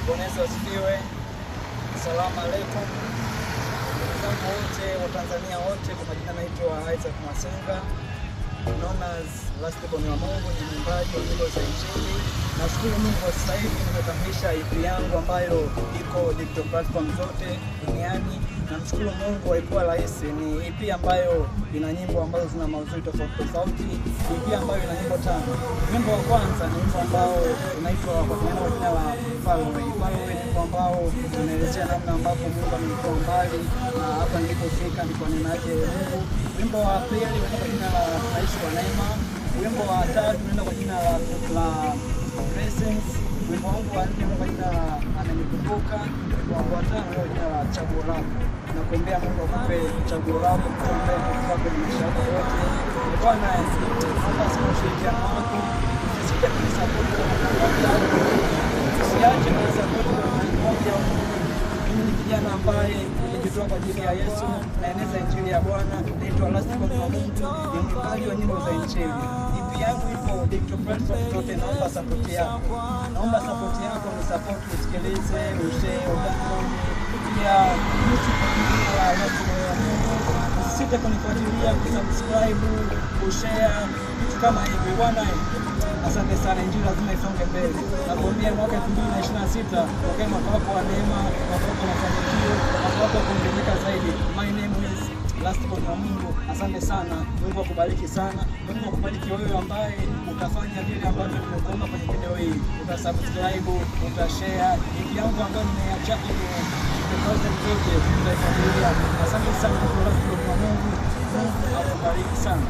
Bwana Yesu asifiwe. Asalamu alaykum. Ndugu wote wa Tanzania wote, kwa majina naitwa Isaac Mwasenga, known as Last Born wa Mungu, ni mwimbaji wa nyimbo za Injili. Nashukuru Mungu kwa sasa hivi nimekamilisha EP yangu ambayo iko digital platform zote duniani. Namshukuru Mungu, haikuwa rahisi. Ni EP ambayo ina nyimbo ambazo zina maudhui tofauti tofauti. EP ambayo ina nyimbo 5. Wimbo wa kwanza ni wimbo ambao unaitwa kwa jina la Following. Following ni wimbo ambao unaelezea namna ambavyo Mungu amenitoa mbali na hapa nilipofika ni kwa neema yake Mungu. Wimbo wa pili unaenda kwa jina la Naishi kwa Neema. Wimbo wa tatu unaenda kwa jina la Presence. Wimbo wangu wa nne kwa jina la Ananikumbuka. Wimbo wa tano unaenda kwa jina la Chaguo Lako. Nakuombea Mungu akupe chaguo lako kuombea kwa kwenye maisha yako yote. Bwana naomba sana ushirikiano wako. Usisite kunisupport kwa usiache kunisupport kwa moja. Mimi ni kijana ambaye nimejitoa kwa ajili ya Yesu, naeneza injili ya Bwana. Naitwa Last Born wa Mungu, ni mwimbaji wa nyimbo za Injili. EP yangu ipo digital platform zote, naomba support yako. Naomba support yako, ni support, usikilize, ushare, udownload. Pia Last Born wa Mungu, usisite kunifuatilia, kusubscribe, kushare, vitu kama hivi. Bwana asante sana, injili lazima isonge mbele. Nakwambia mwaka 2026 ukae mwaka wako wa neema, mwaka wako wa mafanikio, mwaka wako wa kuongezeka zaidi. My name is Last Born wa Mungu. Asante sana, Mungu akubariki sana. Mungu akubariki wewe ambaye utafanya vile ambavyo nimekuomba kwenye video hii. Utasubscribe, utashare. Hivi yangu ambayo nimeacha kwenye zote utaifuatilia. Asante sana kwa Last Born wa Mungu. Mungu akubariki sana.